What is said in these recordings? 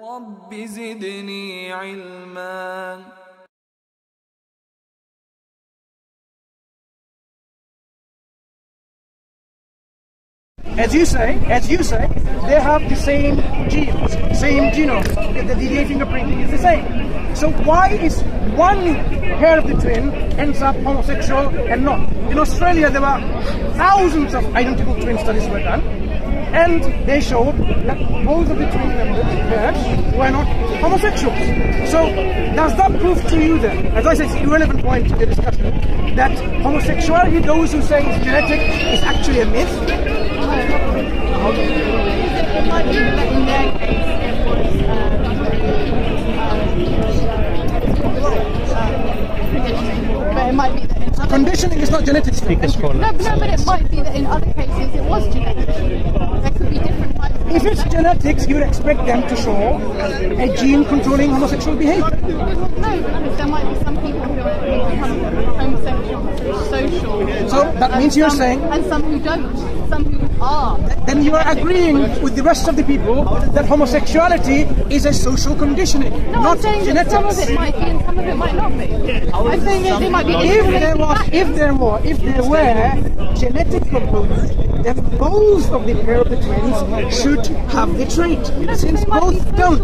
رب زدني علما. As you say, they have the same genes, same genome. The DNA fingerprinting is the same. So why is one pair of the twin ends up homosexual and not? In Australia, there were thousands of identical twin studies were done, and they showed that both of the twin pairs were not homosexuals. So does that prove to you then, as I said, it's an irrelevant point to the discussion, that homosexuality, those who say it's genetic, is actually a myth? It might be that in their case it was conditioning, but it might be that in other conditioning is not genetics. No, but it might be that in other cases it was genetic. There could be different types of If it's genetics, you'd expect them to show a gene controlling homosexual behavior. No, because there might be some people who become homosexual through social. So that means you're saying... And some who don't. Some who are. Then you are agreeing with the rest of the people that homosexuality is a social conditioning, No, not I'm saying genetics. that some of it might be and some of it might not be. I'm saying that they might be If there were genetic components, then both of the pair of the twins should have the trait, since both don't.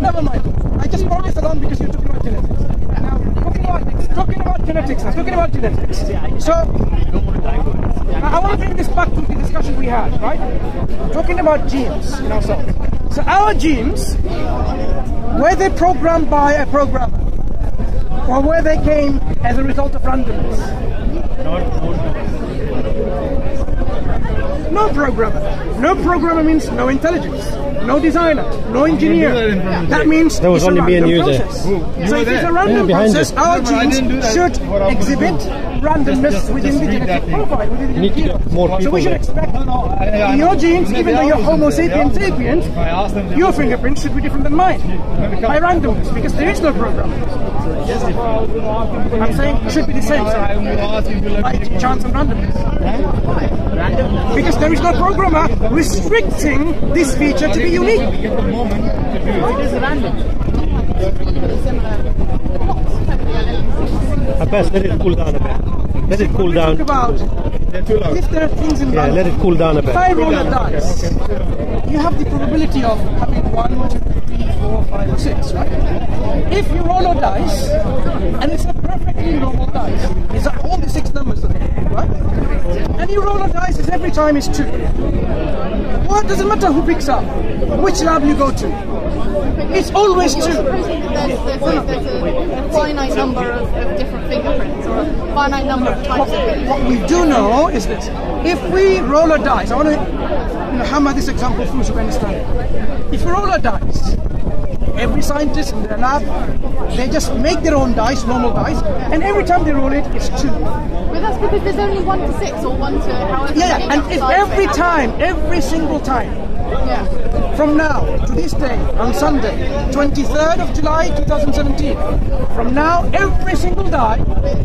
Never mind. I just brought this along because you're talking about genetics. Now, talking about genetics. So, I want to bring this back to the discussion we had, right? Talking about genes in ourselves. So our genes, were they programmed by a programmer? Or were they came as a result of randomness? No programmer. No programmer means no intelligence, no designer, no engineer. That means there was it's only a me and random you process. there. So if it's a random process, our genes should exhibit randomness within the genetic profile, within the need to genome. get more So people we should there. expect in your genes, even though you're Homo sapiens sapiens, your fingerprint should be different than mine by randomness, because there is no program. I'm saying it should be the same, by chance and randomness. Because there is no programmer restricting this feature to be unique. It is random. Abbas, let it cool down a bit. Let it cool down. Think about if there are things in Yeah, let it cool down a bit. If I roll a dice, you have the probability of having 1, 2, 3, 4, 5, or 6, right? If you roll a dice, and it's a perfectly normal dice, it's all the 6 numbers are there, right? And you roll a dice, and every time is 2. What does it matter who picks up? Which lab you go to? It's always 2. There's a finite number of different fingerprints, or a finite number of types of fingerprints. What we do know is this: if we roll a dice, I want to hammer this example through so we understand it. If you roll a dice, every scientist in their lab, they just make their own dice, normal dice, and every time they roll it, it's 2. But that's because there's only 1 to 6 or 1 to however Yeah, many and if sides every they have. time, every single time, Yeah. from now to this day, on Sunday, 23rd of July 2017, from now every single die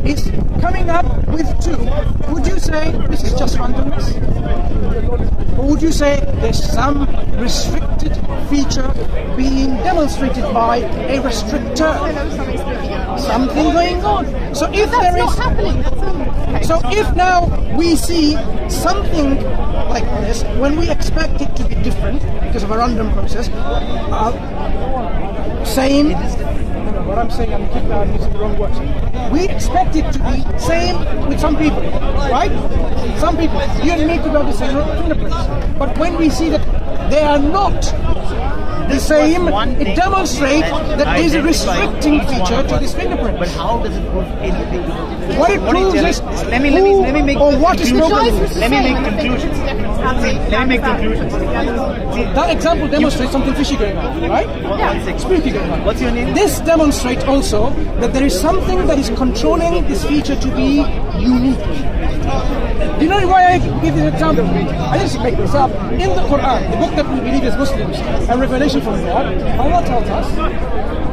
is coming up with 2. Would you say this is just randomness? Or would you say there's some restricted feature being demonstrated by a restrictor? Something going on. So if That's there is... not happening. Okay. So if now we see something like this, when we expect it to be different because of a random process, same. What I'm saying, I'm using the wrong words. We expect it to be same with some people, right? Some people, you and me could have the same fingerprints, but when we see that they are not the same, it demonstrates that there is a restricting feature to this fingerprint. But how does it prove anything? What it proves is let me make or what is programmed. Let me make conclusions. Let me make conclusions. That example demonstrates something fishy going on, right? Yeah. Spooky going on. What's your name? This demonstrates also that there is something that is controlling this feature to be unique. Do you know why I give this example? I just make this up. In the Quran, the book that we believe as Muslims, and Revelation also from God. Allah tells us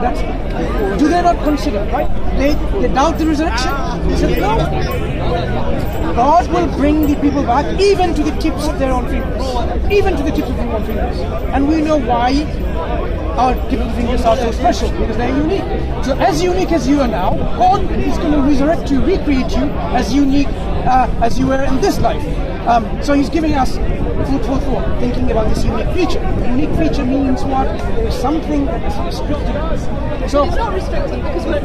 that do they not consider, right? They doubt the resurrection? He said no. God will bring the people back even to the tips of their own fingers. Even to the tips of their own fingers. And we know why our tips of fingers are so special, because they're unique. So as unique as you are now, God is going to resurrect you, recreate you as unique as you were in this life. So he's giving us food for thought, thinking about this unique feature. Unique feature means what? There is something that is restricted. So it's not restricted because the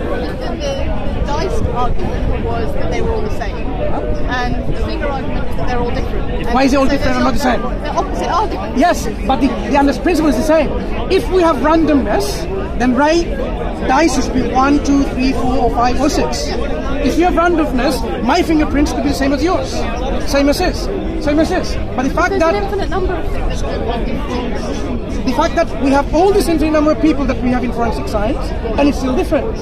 dice argument was that they were all the same, and the finger argument is that they're all different. And why is it all so different and not the same? They're opposite arguments. yes, but the principle is the same. If we have randomness, then dice should be 1, 2, 3, 4, or 5, or 6. If you have randomness, my fingerprints could be the same as yours, same as his. But the fact There's that an infinite number of things that are different. the fact that we have all this infinite number of people that we have in forensic science, and it's still different.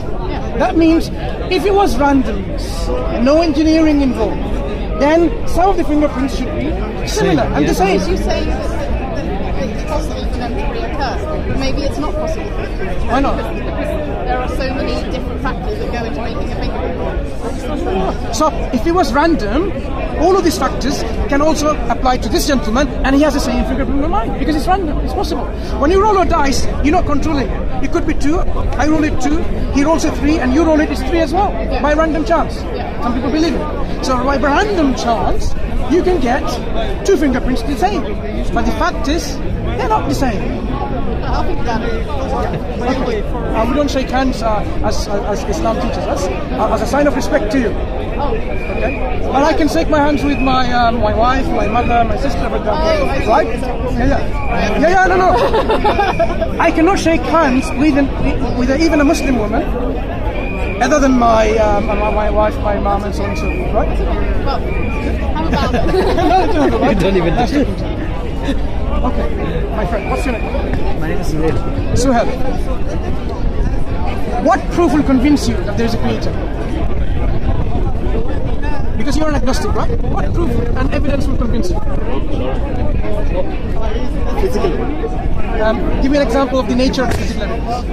That means if it was randomness, no engineering involved, then some of the fingerprints should be similar and the same. You say that it's possible for them to reoccur. Maybe it's not possible for them to reoccur. Why not? Because there are so many different factors that go into making a fingerprint. So if it was random, all of these factors can also apply to this gentleman, and he has the same fingerprint in mind because it's random. It's possible. When you roll a dice, you're not controlling it. It could be 2. I roll it 2. He rolls a 3, and you roll it is 3 as well by random chance. Some people believe it. So by random chance, you can get 2 fingerprints the same. But the fact is, they're not the same. I'll think about it. Okay. We don't shake hands as Islam teaches us, as a sign of respect to you. Okay? But I can shake my hands with my wife, my mother, my sister, for example. Right? Yeah, no. I cannot shake hands with even a Muslim woman, other than my wife, my mom, and so on and so forth, right? Well, how about it? You don't even Okay, my friend, what's your name? My name is Suhail. Suhail. What proof will convince you that there is a creator? Because you're an agnostic, right? What proof and evidence will convince you? Physical. Give me an example of the nature of the physical evidence.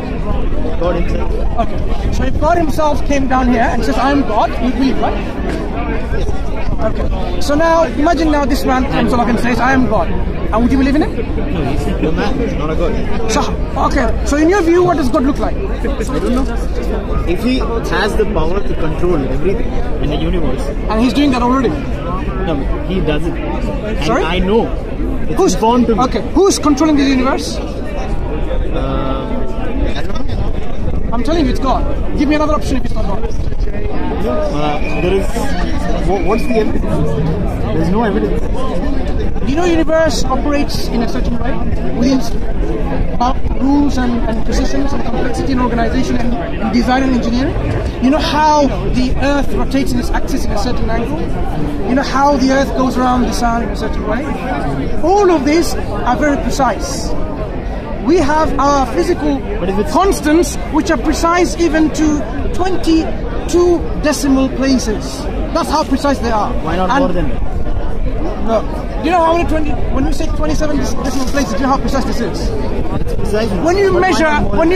God himself. Okay. So if God himself came down here and says, I am God, you believe, right? Okay. So now, imagine now this man comes along and says, I am God. And would you believe in him? No, he's a man, he's not a God. So, okay. So in your view, what does God look like? I don't know. If he has the power to control everything in the universe. And he's doing that already. No, he doesn't. And Sorry? I know. It's Who's born to me. Okay. Who's controlling the universe? I don't know. I'm telling you, it's God. Give me another option if it's not God. There is. What's the evidence? There's no evidence. You know, universe operates in a certain way within rules and precisions and complexity and organization and design and engineering. You know how the Earth rotates in its axis in a certain angle. You know how the Earth goes around the Sun in a certain way. All of these are very precise. We have our physical constants which are precise even to 22 decimal places. That's how precise they are. Why not more than that? No. You know how many when we say 27 decimal places, do you know how precise this is? It's precise. When you measure What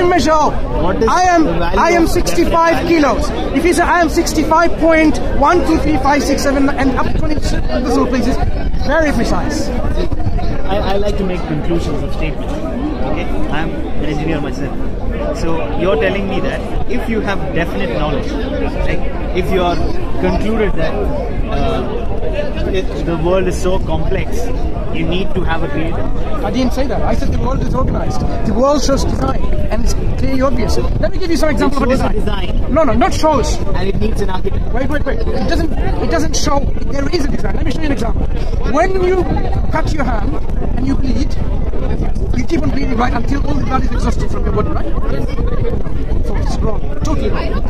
is I am 65 kilos. If you say I am 65.1, 2, 3, 5, 6, 7 and up to 20 decimal places, very precise. I like to make conclusions of statements. Okay, I'm an engineer myself. So you're telling me that if you have definite knowledge, like if you are concluded that the world is so complex, you need to have a creator. I didn't say that. I said the world is organized. The world shows design, and it's clearly obvious. Let me give you some example of a design. No, not shows. And it needs an architect. Wait. It doesn't show. There is a design. Let me show you an example. When you cut your hand and you bleed, you keep on bleeding, right, until all the blood is exhausted from your body, right? No, false, wrong, totally wrong.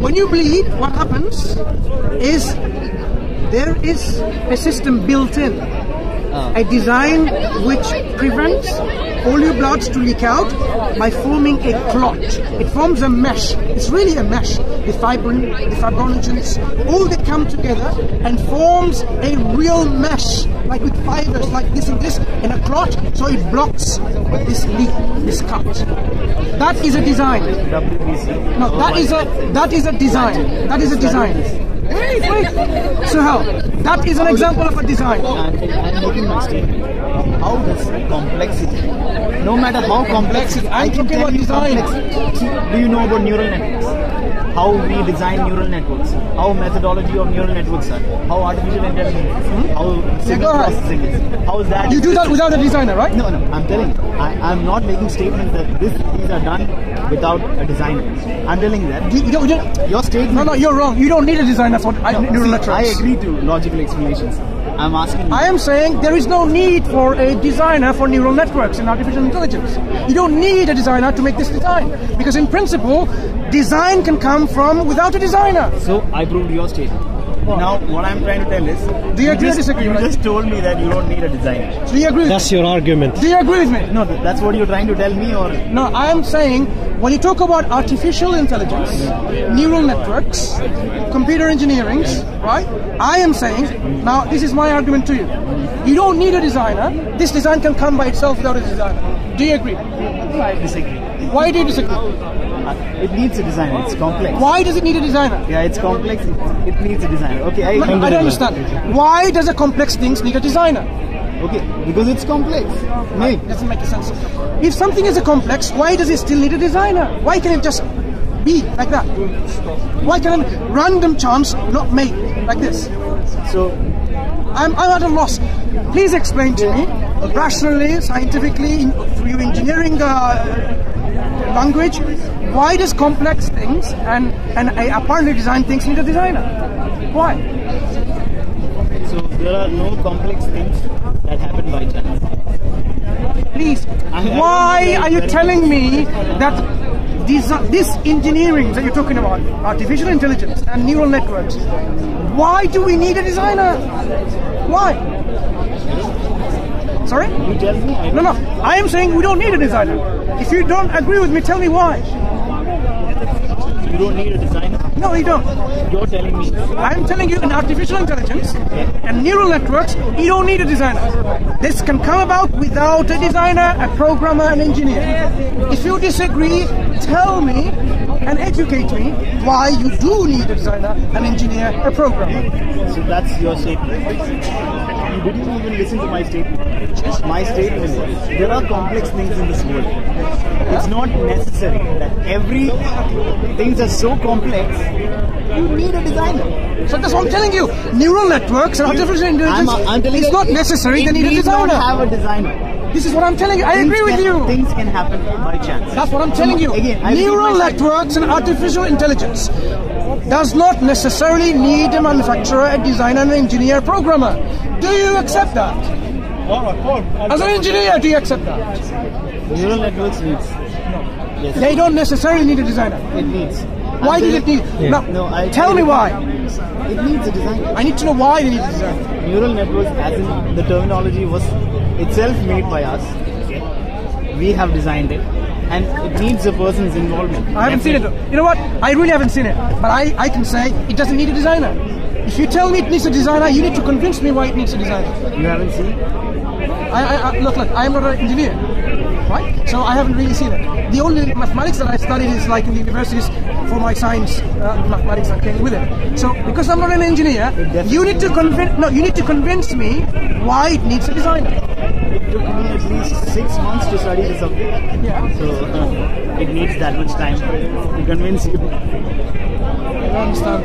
When you bleed, what happens is there is a system built in, a design which prevents all your bloods to leak out by forming a clot. It forms a mesh. It's really a mesh. The fibrinogens, all they come together and forms a real mesh like with fibers, like this and this, in a clot, so it blocks this leak, this cut. That is a design. WBC. No, that is a design. That is a design. Wait. So how? That is an example of a design. And I'm making my statement. How does complexity, no matter how complex, I can tell you complex. Do you know about neural networks? How we design neural networks, how methodology of neural networks are, how artificial intelligence, how signal processing is, how is that? You do that without a designer, right? No, I'm telling you, I'm not making statements that these are done without a designer. I'm telling you that. Your statement. No, you're wrong. You don't need a designer for neural networks. I agree to logical explanations. I'm asking you. I am saying there is no need for a designer for neural networks in artificial intelligence. You don't need a designer to make this design. Because in principle, design can come from without a designer. So I proved your statement. Now, what I'm trying to tell is, do you agree or disagree? You just told me that you don't need a designer. Do you agree with That's me? your argument. Do you agree with me? No, that's what you're trying to tell me, or? No, I am saying when you talk about artificial intelligence, neural networks, computer engineering, right? I am saying, now this is my argument to you. You don't need a designer. This design can come by itself without a designer. Do you agree? I disagree. Why do you disagree? It needs a designer. It's complex. Why does it need a designer? Yeah, it's complex. It needs a designer. Okay, I don't understand. Why does a complex thing need a designer? Okay, because it's complex. Maybe. Doesn't make sense. If something is a complex, why does it still need a designer? Why can't it just be like that? Why can a random chance not make like this? So, I'm at a loss. Please explain to me, rationally, scientifically, through engineering language, why does complex things and apparently designed things need a designer? Why? So there are no complex things that happen by chance. Please, why are you telling me that this engineering that you're talking about, artificial intelligence and neural networks, why do we need a designer? Why? Sorry? You tell me. No. I am saying we don't need a designer. If you don't agree with me, tell me why. You don't need a designer? No, you don't. You're telling me. I'm telling you in artificial intelligence and neural networks, you don't need a designer. This can come about without a designer, a programmer, an engineer. If you disagree, tell me and educate me why you do need a designer, an engineer, a programmer. So that's your statement. You didn't even listen to my statement. My statement is, there are complex things in this world. It's not necessary that every things are so complex, you need a designer. So that's what I'm telling you. Neural networks and artificial intelligence, it's not necessary they need a designer. Not have a designer. This is what I'm telling you. I agree with you. Things can happen by chance. That's what I'm telling you. Neural networks and artificial intelligence does not necessarily need a manufacturer, a designer, an engineer, a programmer. Do you accept that? As an engineer, do you accept that? Neural networks needs. Yes. They don't necessarily need a designer. It needs. Why does it need? No, tell me why. It needs a designer. I need to know why they need a designer. Neural networks, as in the terminology, was itself made by us. Okay. We have designed it, and it needs a person's involvement. I haven't seen it. You know what? I really haven't seen it. But I can say it doesn't need a designer. If you tell me it needs a designer, you need to convince me why it needs a designer. You haven't seen? Look, I'm not an engineer, right? So I haven't really seen it. The only mathematics that I studied is like in the universities for my science mathematics that came with it. So because I'm not an engineer, you need to convince me why it needs a designer. It took me at least 6 months to study the subject. Yeah. So it needs that much time to convince you. I understand.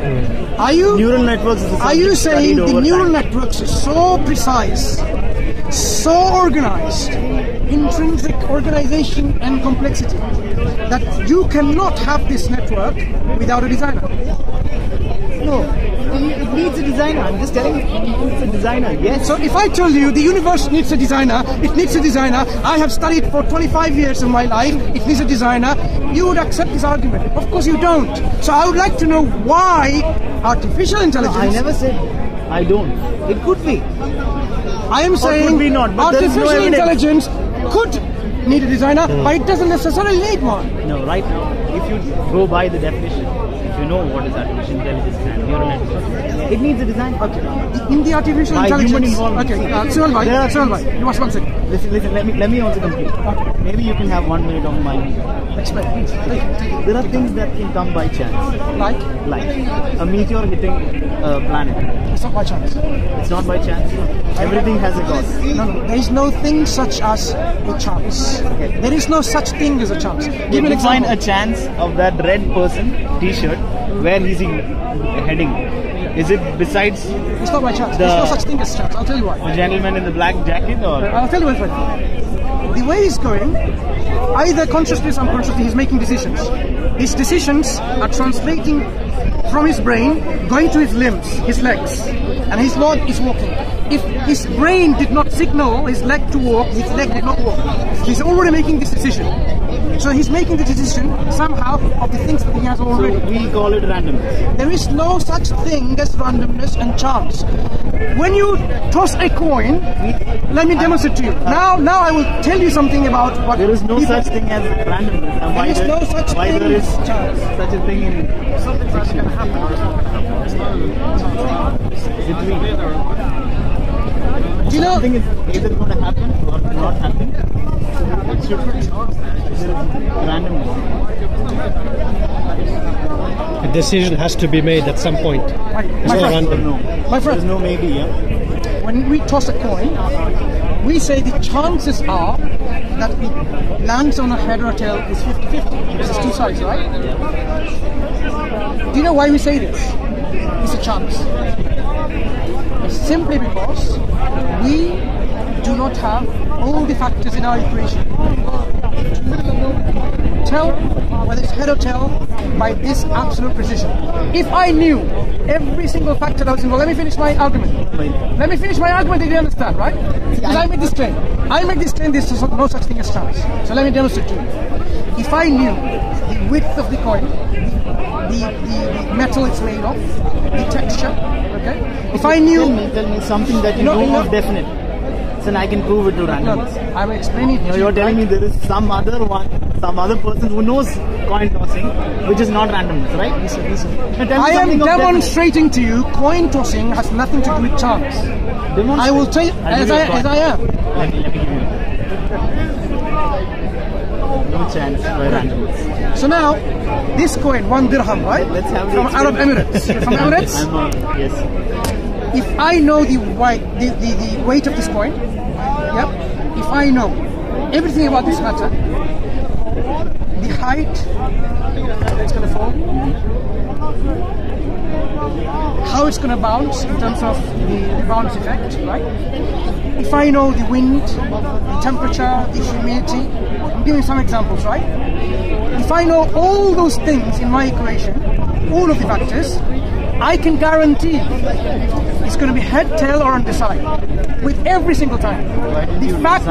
Are you neural networks? Are you saying the neural networks are so precise, so organized, intrinsic organization and complexity that you cannot have this network without a designer? No, it needs a designer. I'm just telling you, it needs a designer. Yes. So if I tell you the universe needs a designer, it needs a designer, I have studied for 25 years of my life, it needs a designer, you would accept this argument. Of course you don't. So I would like to know why artificial intelligence... No, I never said I don't. It could be. I am saying could be not, but artificial intelligence could need a designer, but it doesn't necessarily need one. No, right now, if you go by the definition, if you know what is artificial intelligence and neural network, it needs a design. Okay. In the artificial By intelligence. human involvement. Okay. See, Sohan there are bhai, you must 1 second. Listen. Let me also complete. Okay. Maybe you can have 1 minute of my. Explain, please. There are things that can come by chance, Like a meteor hitting a planet. it's not by chance. It's not by chance. Everything has a cause. No. There is no thing such as a chance. Okay. There is no such thing as a chance. Give me an Define example. a chance of that red person T-shirt. Where is he heading? Is it besides It's not by chance. the- There's no such thing as chance. I'll tell you why. the gentleman in the black jacket, or I'll tell you one thing. The way he's going, either consciously or unconsciously, he's making decisions. His decisions are translating from his brain, going to his limbs, his legs, and his leg is walking. If his brain did not signal his leg to walk, his leg did not walk. He's already making this decision. So he's making the decision somehow of the things that he has already. we call it randomness. There is no such thing as randomness and chance. When you toss a coin, let me demonstrate to you. Now I will tell you something about what There is no people- such thing as randomness. And There is no such why thing there is as chance. such a thing in Something's going to happen or it's not going to happen. It's not. between. Do you know? Something is either going to happen or not happen. It's randomness. A decision has to be made at some point. My It's not friend, random. No. my There's friend, no maybe. Yeah. when we toss a coin, we say the chances are that it lands on a head or a tail is 50-50. This is two sides, right? Do you know why we say this? It's a chance. It's simply because we do not have all the factors in our equation to tell whether it's head or tail by this absolute precision. If I knew every single factor that was involved, let me finish my argument. Let me finish my argument, did you understand, right? Because I made this claim. There's no such thing as chance. So let me demonstrate to you. If I knew the width of the coin, the metal it's made of, the texture, okay? If I knew... Tell me something that you know of definite. Then I can prove it to randomness. I will explain it to you. You're telling me there is some other person who knows coin tossing, which is not randomness, right? Listen. Now tell me I am something of demonstrating to you coin tossing has nothing to do with chance. definite. I will tell you I'll as give you a I coin. am. Let me give you. No chance by randomness. So now, this coin, 1 dirham, right? Let's have the from Arab Emirates. From Emirates? Yes. If I know the weight of this coin, yep. If I know everything about this matter, the height it's going to fall, how it's going to bounce in terms of the bounce effect, right? If I know the wind, the temperature, the humidity, I'm giving some examples, right? If I know all those things in my equation, all of the factors, I can guarantee it's going to be head, tail, or on the side with every single time. The fact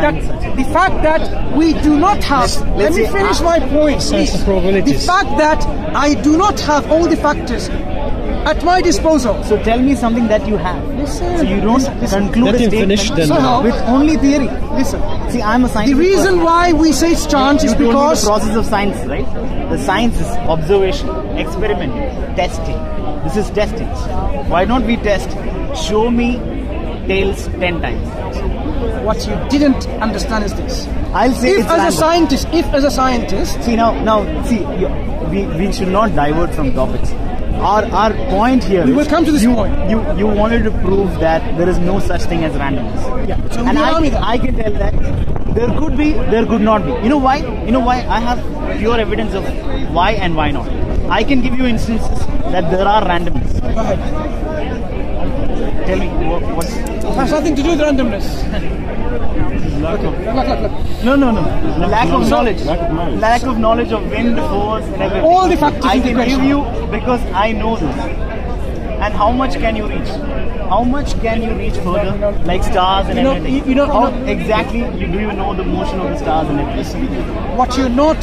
that we do not have. Let me finish my point, please. Sense of probabilities. The fact that I do not have all the factors at my disposal. So tell me something that you have. Listen. So you don't conclude Let a him statement finish then. So, with only theory. Listen. See, I'm a The scientist. reason why we say it's chance is you told me because the process of science, right? The science is observation, experimenting, testing. This is testing. Why don't we test? Show me tails 10 times. what you didn't understand is this. I'll say If it's as random. a scientist, See see, we should not divert from topics. Our point here we is will come to this point. You wanted to prove that there is no such thing as randomness. Yeah. So And you allow me that. I can tell that there could be, there could not be. You know why? I have pure evidence of why and why not. I can give you instances that there are randomness. Go ahead. Tell me what's It has nothing to do with randomness. lack of Look. no. Lack of knowledge. Lack of knowledge of wind, force, and everything. All the factors I in the can equation. give you because I know this. And how much can you reach? How much can you reach further? Like stars and everything. you don't How know- exactly do you know the motion of the stars and everything? What you're not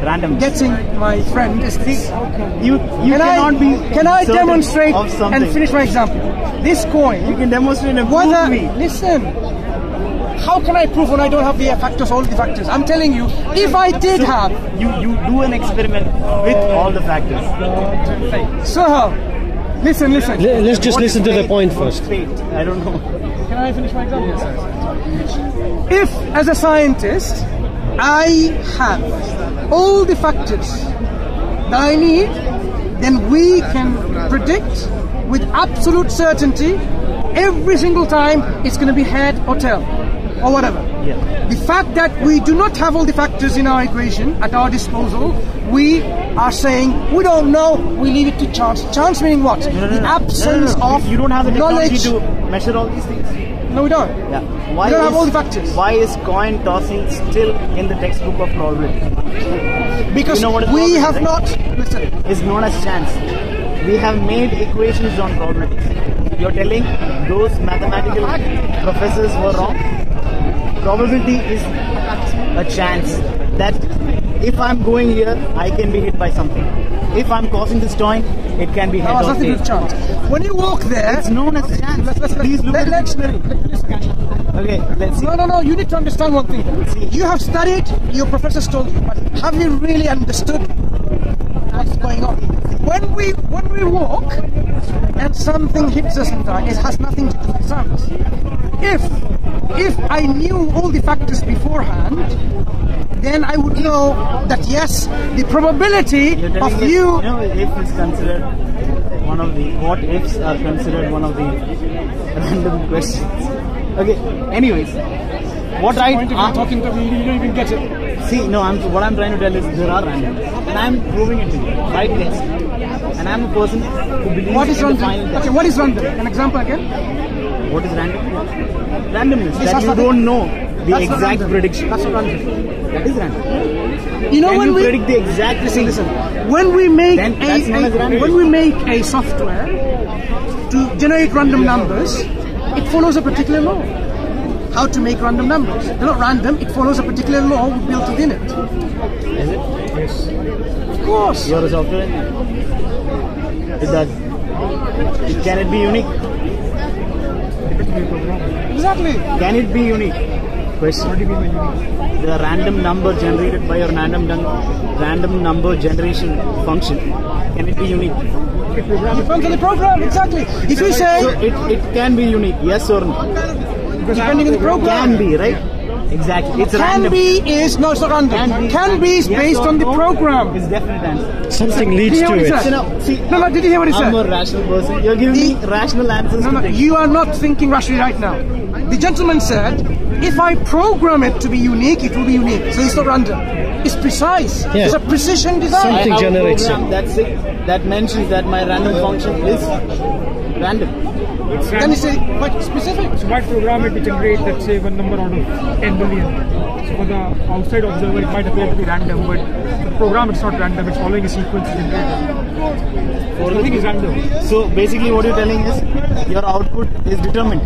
Random. getting, my friend, is this. You cannot be. Can I certain demonstrate of something. and finish my example? This coin. You can demonstrate and Whether prove me. listen, how how can I prove when I don't have the factors, all the factors? I'm telling you, if I did have... You do an experiment with all the factors. So, listen. Let's just listen to the point first. I don't know. Can I finish my example? If, as a scientist, I have all the factors that I need, then we can predict with absolute certainty every single time it's going to be head or tail or whatever. Yeah. The fact that we do not have all the factors in our equation at our disposal, we are saying we don't know, we leave it to chance. Chance meaning what? The absence of you don't have the technology knowledge to measure all these things. No, we don't. Yeah. We don't have all the factors. Why is coin tossing still in the textbook of probability? Because you know what is we have right? not. Listen. It's known as chance. We have made equations on probabilities. You're telling those mathematical professors were wrong? Probability is a chance that if I'm going here, I can be hit by something. If I'm causing this coin, it can be head or tail. Chance. When you walk there, it's known as chance. Please look at it. Okay, let's see. No. You need to understand one thing. You have studied, your professors told you, but have you really understood what's going on? When we walk and something hits us in time, it has nothing to do with chance. If I knew all the factors beforehand, then I would know that yes, the probability of you... You know, if is considered one of the... What ifs are considered one of the random questions. Okay, anyways. What I'm talking to me, you don't even get it. See, no, what I'm trying to tell is there are random. And I'm proving it to you. Right next. And I'm a person who believes what is in random? the final test. Okay, what is random? An example again? What is random? Randomness. That you don't know the exact prediction. That's not random. That is random. You know, when we predict the exact thing. Listen. When we make a software to generate random numbers, it follows a particular law. How to make random numbers? They're not random. It follows a particular law built within it. Is it? Yes. Of course. You're a software engineer. It does. Can it be unique? Exactly. Can it be unique? Question. What do you mean by unique? The random number generated by your random number generation function. Can it be unique? It depends on the program. Exactly. If you say so it can be unique, yes or no? Depending on the program. Can be, right? Exactly. It's can random. Be is no, it's not random. Can be is based on the program. It's definite answer. Something leads to it. No, did you hear what he said? I'm a rational person. You're giving me rational answers. No, you are not thinking rationally right now. The gentleman said, if I program it to be unique, it will be unique. So it's not random. It's precise. Yeah. It's a precision design. Something generates it. That mentions that my random function is random. Then it's quite specific. So might program it to generate, let's say, one number out of 10 billion. So for the outside observer, it might appear to be random, but for the program, it's not random. It's following a sequence generated. Everything is random. So basically, what you're telling is your output is determined.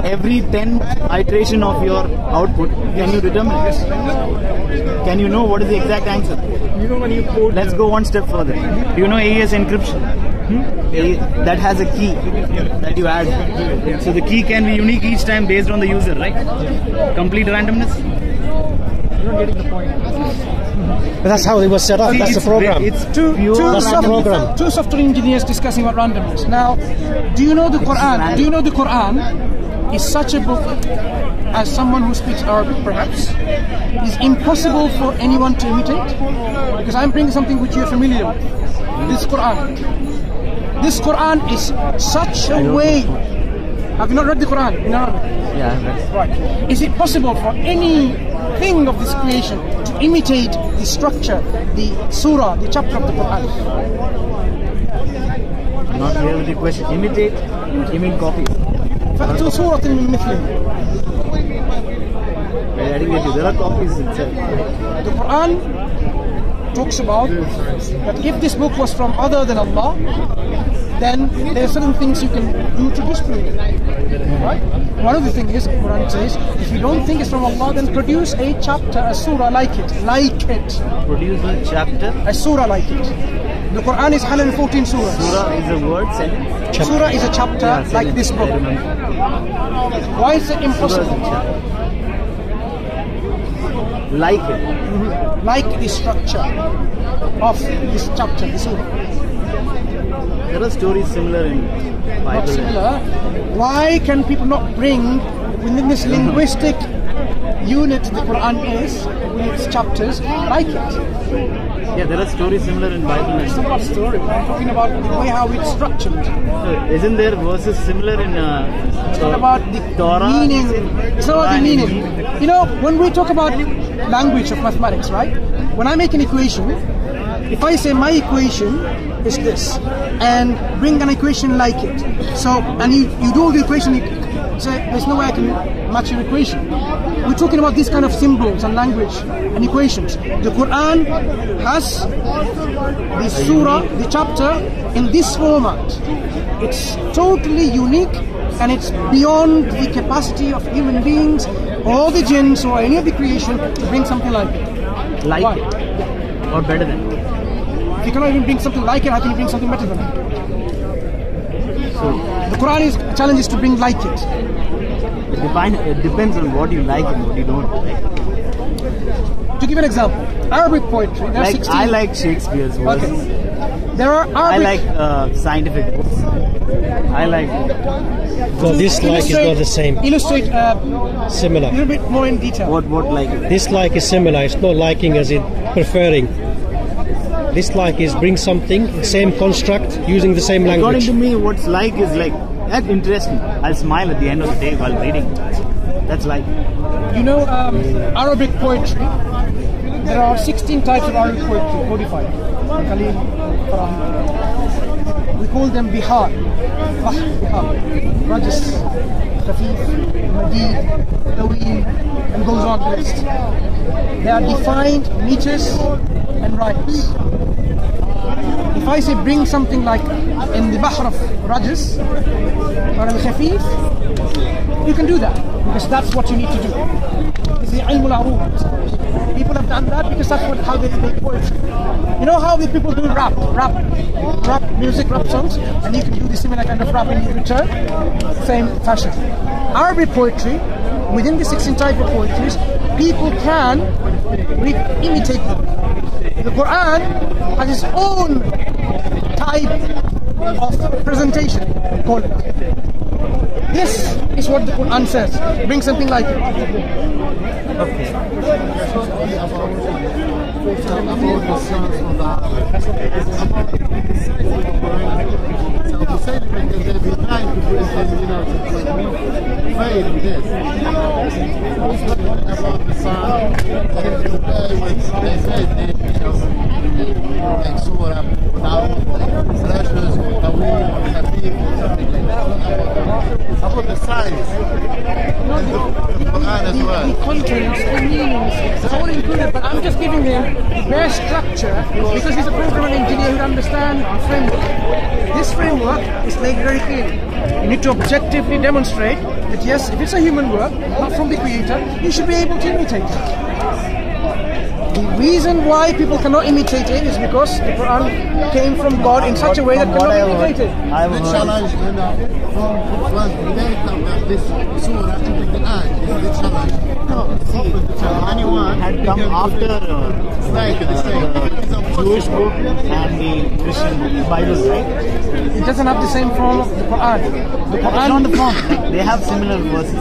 Every 10 iteration of your output, can you determine it? Can you know what is the exact answer? You know when you code. Let's go one step further. Do you know AES encryption? That has a key that you add. So the key can be unique each time based on the user, right? Complete randomness. You're not getting the point. But that's how it was set up. That's the program. It's two software engineers discussing about randomness. Now, do you know the Quran? Do you know the Quran is such a book, as someone who speaks Arabic perhaps, is impossible for anyone to imitate? Because I'm bringing something which you're familiar with. This Quran. This Quran is such a way. Have you not read the Quran in Arabic? Yeah, right. Is it possible for anything of this creation to imitate the structure, the surah, the chapter of the Quran? Not clear with the question. Imitate? You mean copy? فَأْتُوا سُورَةٍ مِّن مِثْلِهِ. I didn't get you. There are copies itself. The Quran talks about that if this book was from other than Allah, then there are certain things you can do to disprove it. Right? One of the things is, the Quran says, if you don't think it's from Allah, then produce a chapter, a surah like it. Like it. Produce a chapter? A surah like it. The Quran is 114 surahs. Surah is a word, sentence? Surah is a chapter like this book. Why is it impossible? Like it. Like the structure of this chapter, the surah. There are stories similar in Bible. Not similar. Why can people not bring within this linguistic unit the Quran is, with its chapters, like it? Yeah, there are stories similar in Bible. It's not about story. I'm talking about the way how it's structured. Isn't there verses similar in It's not about the Torah? meaning. It's not about the meaning. You know, when we talk about language of mathematics, right? When I make an equation, if I say my equation is this, and bring an equation like it, so, and you do the equation, you say, there's no way I can match your equation. We're talking about these kind of symbols and language and equations. The Quran has the surah, the chapter, in this format. It's totally unique, and it's beyond the capacity of human beings or the jinns or any of the creation to bring something like it. Like Why? it? Or better than it? If you cannot even bring something like it, how can you bring something better than it? The Quran is challenges to bring like it. It depends on what you like and what you don't like. To give an example, Arabic poetry, there are 16. I like Shakespeare's verses. Okay. There are Arabic. I like scientific books. I like. So this like is not the same. Illustrate Similar. a little bit more in detail. What like? This like is similar. It's not liking as in preferring. This like is bring something, same construct, using the same According language. to me, what's like is like that's interesting. I'll smile at the end of the day while reading. That's like. You know, Arabic poetry. There are 16 types of Arabic poetry codified. Khalil, Quran. We call them bihar. Bihar. Rajas, Khafif, Madid, Tawil, and goes on the list. They are defined meters and rhymes. If I say bring something like in the Bahr of Rajas or al-Khafif, you can do that because that's what you need to do. It's the ilm al-arud. People have done that because that's how they make poetry. You know how the people do rap music, rap songs, and you can do the similar kind of rap in return? Same fashion. Arabic poetry, within the 16 type of poetries, people can imitate them. The Quran has its own type of presentation, call it. This is what the Quran says. Bring something like it. Okay. About the size. The contents, the meanings, it's all included, but I'm just giving him the bare structure because he's a programming engineer who understands the framework. This framework is made very clearly. You need to objectively demonstrate that yes, if it's a human work, not from the creator, you should be able to imitate it. The reason why people cannot imitate it is because the Quran came from God in such a way that cannot be imitated. The challenge from this surah to the Quran is the challenge. Anyone had come after Jewish book and the Christian Bible, right? It doesn't have the same form of the Quran. The Quran, Not the form. They have similar verses.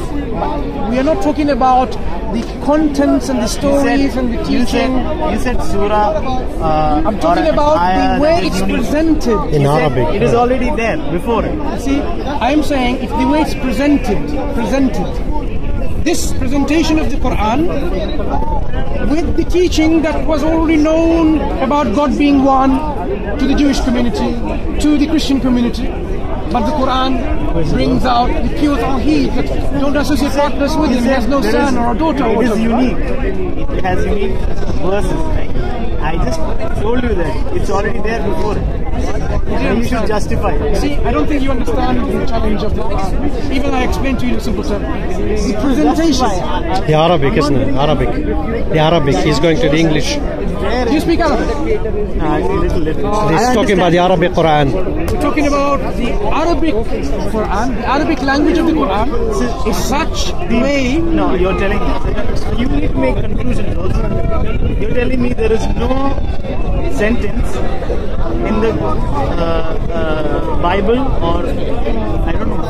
we are not talking about the contents and the stories and the teaching. You said surah. I'm talking about the way it's presented. In Arabic. It is already there before. See, I'm saying if the way it's presented, this presentation of the Quran with the teaching that was already known about God being one to the Jewish community, to the Christian community, but the Quran brings out the pure Tawheed that don't associate partners with him. He has no son or a daughter. It is unique. It has unique verses. Right? I just told you that it's already there before. You should justify it. See, I don't think you understand the challenge of the Quran. Even I explained to you in simple terms. The presentation. The Arabic, isn't it? Arabic. The Arabic. He's going to the English. Do you speak Arabic? Little. He's talking about the Arabic Quran. We're talking about the Arabic Quran. The Arabic language of the Quran is such a way. No, you're telling me. You need to make conclusions also. You're telling me there is no sentence in the Bible or I don't know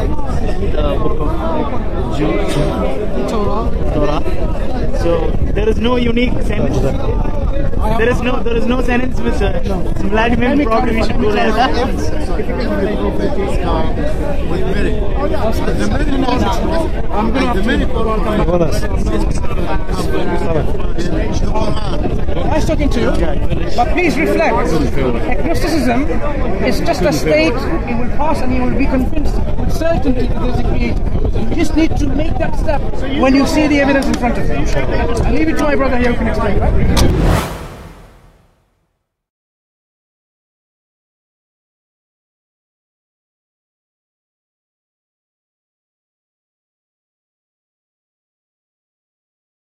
the book of Torah. So there is no unique sentence. There is no sentence with similarity. Maybe probably we should go there. Nice talking to you, but please reflect. Agnosticism is just a state. It will pass and you will be convinced with certainty that there is a creator. You just need to make that step when you see the evidence in front of you. I'll leave it to my brother here who can explain. Right?